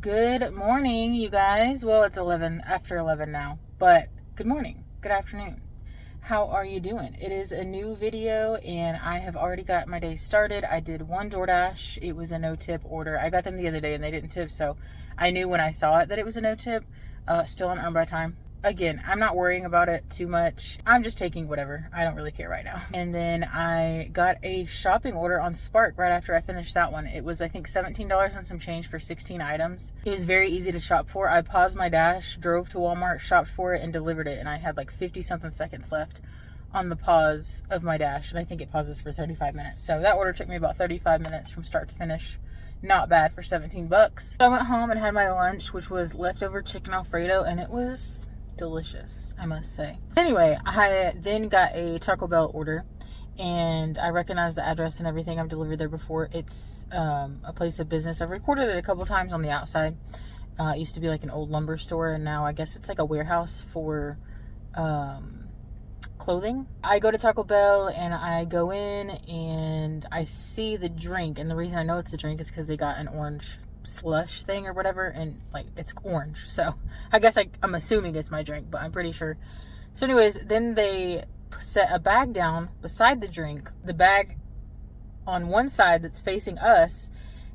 Good morning, you guys. Well, it's after 11 now, but good morning, good afternoon. How are you doing? It is a new video and I have already got my day started. I did one DoorDash. It was a no-tip order. I got them the other day and they didn't tip, so I knew when I saw it that it was a no-tip. Still on Earn By Time. Again, I'm not worrying about it too much. I'm just taking whatever. I don't really care right now. And then I got a shopping order on Spark right after I finished that one. It was, I think, $17 and some change for 16 items. It was very easy to shop for. I paused my dash, drove to Walmart, shopped for it, and delivered it. And I had like 50-something seconds left on the pause of my dash. And I think it pauses for 35 minutes. So that order took me about 35 minutes from start to finish. Not bad for 17 bucks. So I went home and had my lunch, which was leftover chicken Alfredo, and it was delicious, I must say. Anyway, I then got a Taco Bell order and I recognized the address and everything. I've delivered there before. It's a place of business. I've recorded it a couple times on the outside. It used to be like an old lumber store and now I guess it's like a warehouse for clothing. I go to Taco Bell and I go in and I see the drink, and the reason I know it's a drink is because they got an orange slush thing or whatever, and like it's orange, so I guess I'm assuming it's my drink, but I'm pretty sure. So anyways, then they set a bag down beside the drink. The bag on one side that's facing us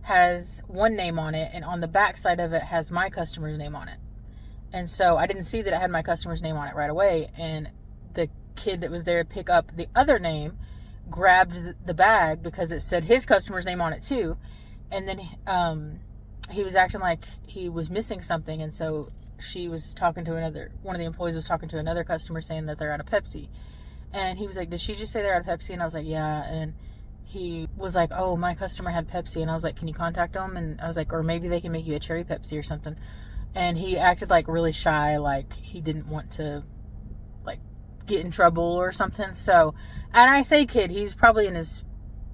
has one name on it, and on the back side of it has my customer's name on it. And so I didn't see that it had my customer's name on it right away, and the kid that was there to pick up the other name grabbed the bag because it said his customer's name on it too. And then he was acting like he was missing something, and so she was talking to one of the employees was talking to another customer saying that they're out of Pepsi. And he was like, did she just say they're out of Pepsi? And I was like, yeah. And he was like, oh, my customer had Pepsi. And I was like, can you contact them? And I was like, or maybe they can make you a cherry Pepsi or something. And he acted like really shy, like he didn't want to like get in trouble or something. So, and I say kid, he was probably in his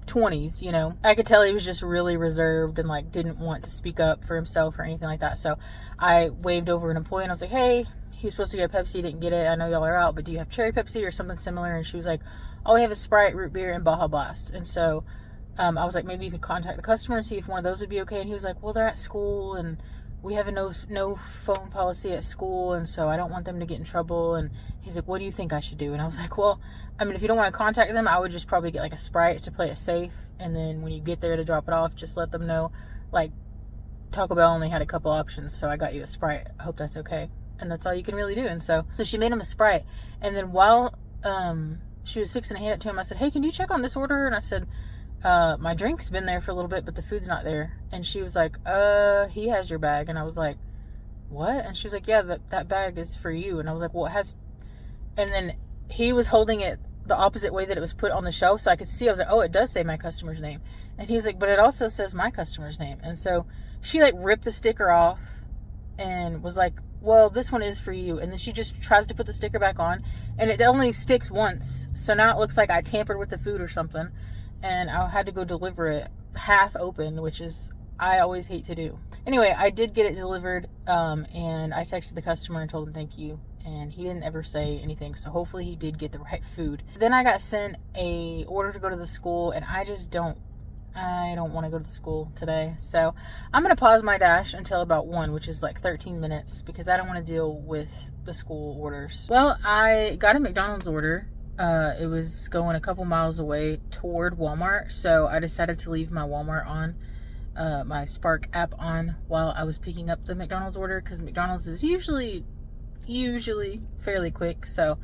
20s, you know. I could tell he was just really reserved and like didn't want to speak up for himself or anything like that. So I waved over an employee and I was like, hey, he was supposed to get a Pepsi, didn't get it. I know y'all are out, but do you have cherry Pepsi or something similar? And she was like, oh, we have a Sprite, root beer, and Baja Blast. And so I was like, maybe you could contact the customer and see if one of those would be okay. And he was like, well, they're at school and we have a no phone policy at school, and so I don't want them to get in trouble. And he's like, what do you think I should do? And I was like, well, I mean, if you don't want to contact them, I would just probably get like a Sprite to play it safe, and then when you get there to drop it off, just let them know, like, Taco Bell only had a couple options, so I got you a Sprite. I hope that's okay. And that's all you can really do. And so she made him a Sprite, and then while she was fixing to hand it to him, I said, hey, can you check on this order? And I said, my drink's been there for a little bit, but the food's not there. And she was like, he has your bag. And I was like, what? And she was like, yeah, that bag is for you. And I was like, well, it has. And then he was holding it the opposite way that it was put on the shelf, so I could see. I was like, oh, it does say my customer's name. And he was like, but it also says my customer's name. And so she like ripped the sticker off and was like, well, this one is for you. And then she just tries to put the sticker back on, and it only sticks once. So now it looks like I tampered with the food or something. And I had to go deliver it half open, which is, I always hate to do. Anyway, I did get it delivered, and I texted the customer and told him thank you, and he didn't ever say anything, so hopefully he did get the right food. Then I got sent a order to go to the school, and I don't want to go to the school today, so I'm going to pause my dash until about 1, which is like 13 minutes, because I don't want to deal with the school orders. Well, I got a McDonald's order. It was going a couple miles away toward Walmart, so I decided to leave my Walmart on, my Spark app on, while I was picking up the McDonald's order, because McDonald's is usually fairly quick. So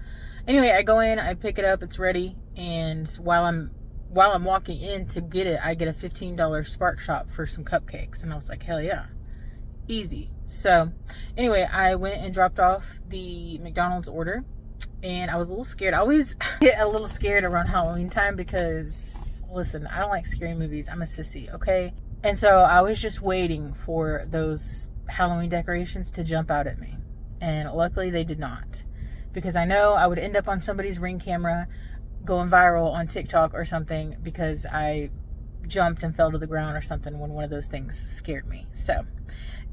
anyway, I go in, I pick it up, it's ready, and while I'm walking in to get it, I get a $15 Spark shop for some cupcakes, and I was like, hell yeah, easy. So anyway, I went and dropped off the McDonald's order. And I was a little scared. I always get a little scared around Halloween time because, listen, I don't like scary movies. I'm a sissy, okay? And so I was just waiting for those Halloween decorations to jump out at me. And luckily they did not. Because I know I would end up on somebody's Ring camera going viral on TikTok or something because I jumped and fell to the ground or something when one of those things scared me. So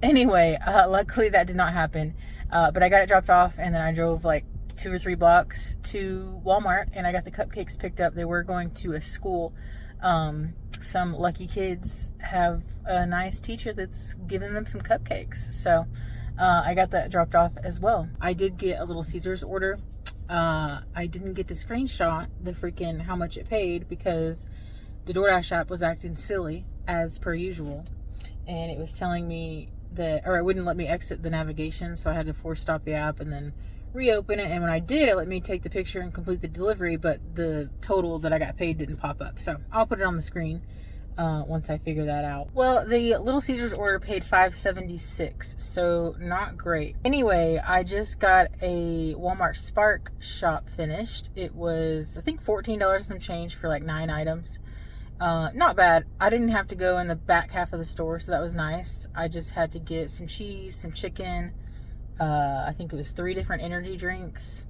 anyway, luckily that did not happen. But I got it dropped off, and then I drove like 2 or 3 blocks to Walmart, and I got the cupcakes picked up. They were going to a school some lucky kids have a nice teacher that's giving them some cupcakes. So I got that dropped off as well. I did get a Little Caesars order. I didn't get to screenshot the freaking how much it paid because the DoorDash app was acting silly as per usual. And it was telling me that, or it wouldn't let me exit the navigation. So I had to force stop the app and then reopen it. And when I did, it let me take the picture and complete the delivery, but the total that I got paid didn't pop up. So I'll put it on the screen once I figure that out. Well, the Little Caesars order paid $5.76, so not great. Anyway, I just got a Walmart Spark shop finished. It was, I think, $14 some change for like 9 items. Not bad. I didn't have to go in the back half of the store, so that was nice. I just had to get some cheese, some chicken. I think it was 3 different energy drinks,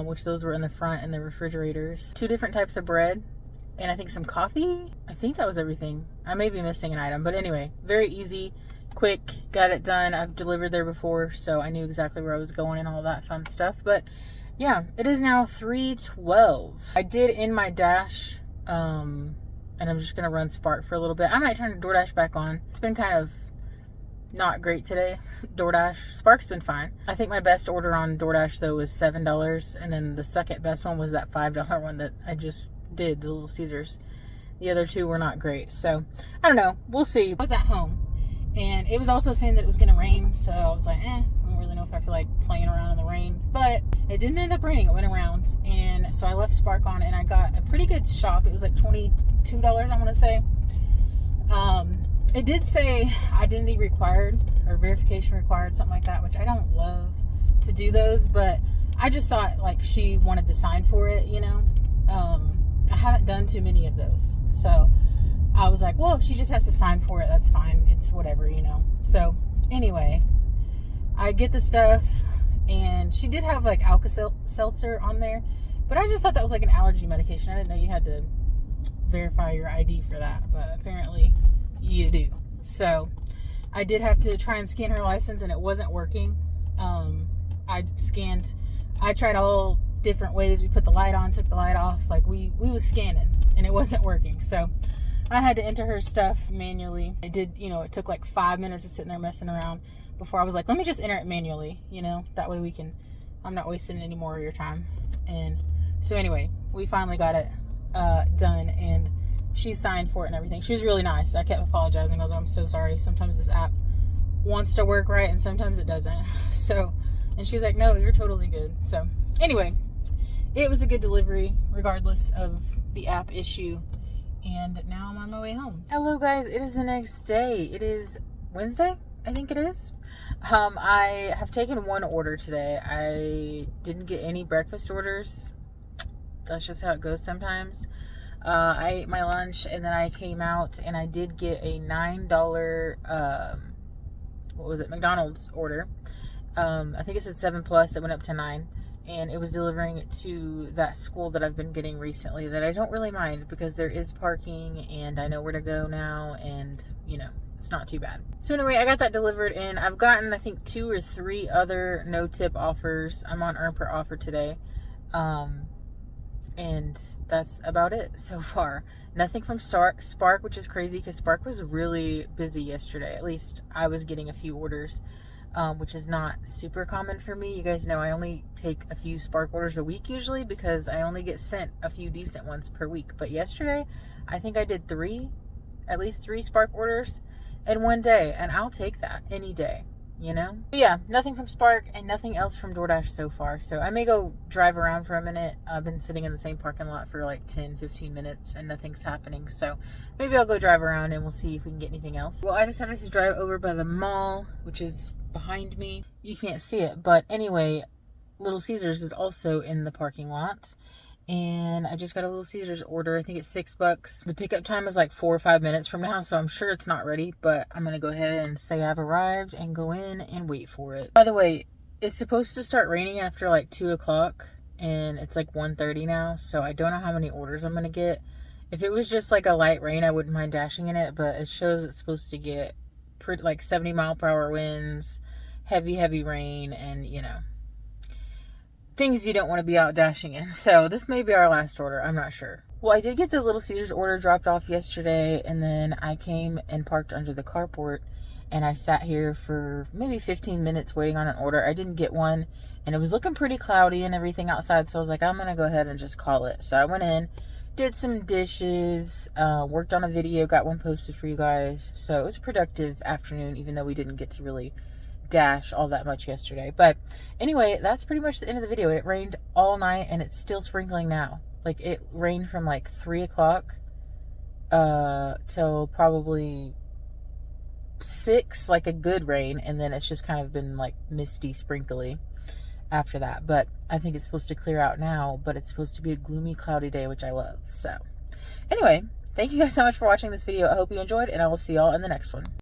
which those were in the front in the refrigerators. 2 different types of bread. And I think some coffee. I think that was everything. I may be missing an item. But anyway, very easy, quick, got it done. I've delivered there before, so I knew exactly where I was going and all that fun stuff. But yeah, it is now 3:12. I did in my Dash, and I'm just going to run Spark for a little bit. I might turn DoorDash back on. It's been kind of not great today. DoorDash. Spark's been fine. I think my best order on DoorDash, though, was $7. And then the second best one was that $5 one that I just did, the Little Caesars. The other 2 were not great, so I don't know, we'll see. I was at home and it was also saying that it was gonna rain, so I was like, I don't really know if I feel like playing around in the rain, but it didn't end up raining. It went around, and so I left Spark on and I got a pretty good shop. It was like $22, I want to say. It did say identity required or verification required, something like that, which I don't love to do those, but I just thought like she wanted to sign for it, you know. I haven't done too many of those, so I was like, well, if she just has to sign for it, that's fine. It's whatever, you know. So anyway, I get the stuff, and she did have like Alka-Seltzer on there, but I just thought that was like an allergy medication. I didn't know you had to verify your ID for that, but apparently you do. So I did have to try and scan her license, and it wasn't working. I tried all different ways. We put the light on, took the light off, like we was scanning, and it wasn't working. So I had to enter her stuff manually. It did, you know, it took like 5 minutes of sitting there messing around before I was like, let me just enter it manually, you know, that way I'm not wasting any more of your time. And so anyway, we finally got it done, and she signed for it and everything. She was really nice. I kept apologizing. I was like, I'm so sorry. Sometimes this app wants to work right and sometimes it doesn't. So, and she was like, no, you're totally good. So anyway, it was a good delivery regardless of the app issue. And now I'm on my way home. Hello guys, it is the next day. It is Wednesday, I think it is. I have taken 1 order today. I didn't get any breakfast orders. That's just how it goes sometimes. I ate my lunch and then I came out and I did get a $9 McDonald's order. I think it said 7+, it went up to 9. And it was delivering to that school that I've been getting recently that I don't really mind because there is parking and I know where to go now, and you know, it's not too bad. So anyway, I got that delivered, and I've gotten I think 2 or 3 other no tip offers. I'm on earn per offer today. And that's about it so far. Nothing from Spark, which is crazy because Spark was really busy yesterday. At least I was getting a few orders. Which is not super common for me. You guys know I only take a few Spark orders a week usually because I only get sent a few decent ones per week. But yesterday, I think I did at least 3 Spark orders in one day, and I'll take that any day, you know? But yeah, nothing from Spark and nothing else from DoorDash so far. So I may go drive around for a minute. I've been sitting in the same parking lot for like 10-15 minutes and nothing's happening. So maybe I'll go drive around and we'll see if we can get anything else. Well, I decided to drive over by the mall, which is behind me. You can't see it, but anyway, Little Caesars is also in the parking lot, and I just got a Little Caesars order. I think it's $6. The pickup time is like 4 or 5 minutes from now, so I'm sure it's not ready, but I'm gonna go ahead and say I've arrived and go in and wait for it. By the way, it's supposed to start raining after like 2 o'clock, and it's like 1:30 now, so I don't know how many orders I'm gonna get. If it was just like a light rain, I wouldn't mind dashing in it, but it shows it's supposed to get like 70 mile per hour winds, heavy rain, and you know, things you don't want to be out dashing in. So this may be our last order. I'm not sure. Well, I did get the Little Caesars order dropped off yesterday, and then I came and parked under the carport, and I sat here for maybe 15 minutes waiting on an order. I didn't get one, and it was looking pretty cloudy and everything outside, so I was like, I'm going to go ahead and just call it. So I went in, did some dishes, worked on a video, got one posted for you guys. So it was a productive afternoon, even though we didn't get to really dash all that much yesterday. But anyway, that's pretty much the end of the video. It rained all night, and it's still sprinkling now. Like, it rained from like 3 o'clock till probably 6, like a good rain, and then it's just kind of been like misty, sprinkly after that. But I think it's supposed to clear out now, but it's supposed to be a gloomy, cloudy day, which I love. So anyway, thank you guys so much for watching this video. I hope you enjoyed, and I will see y'all in the next one.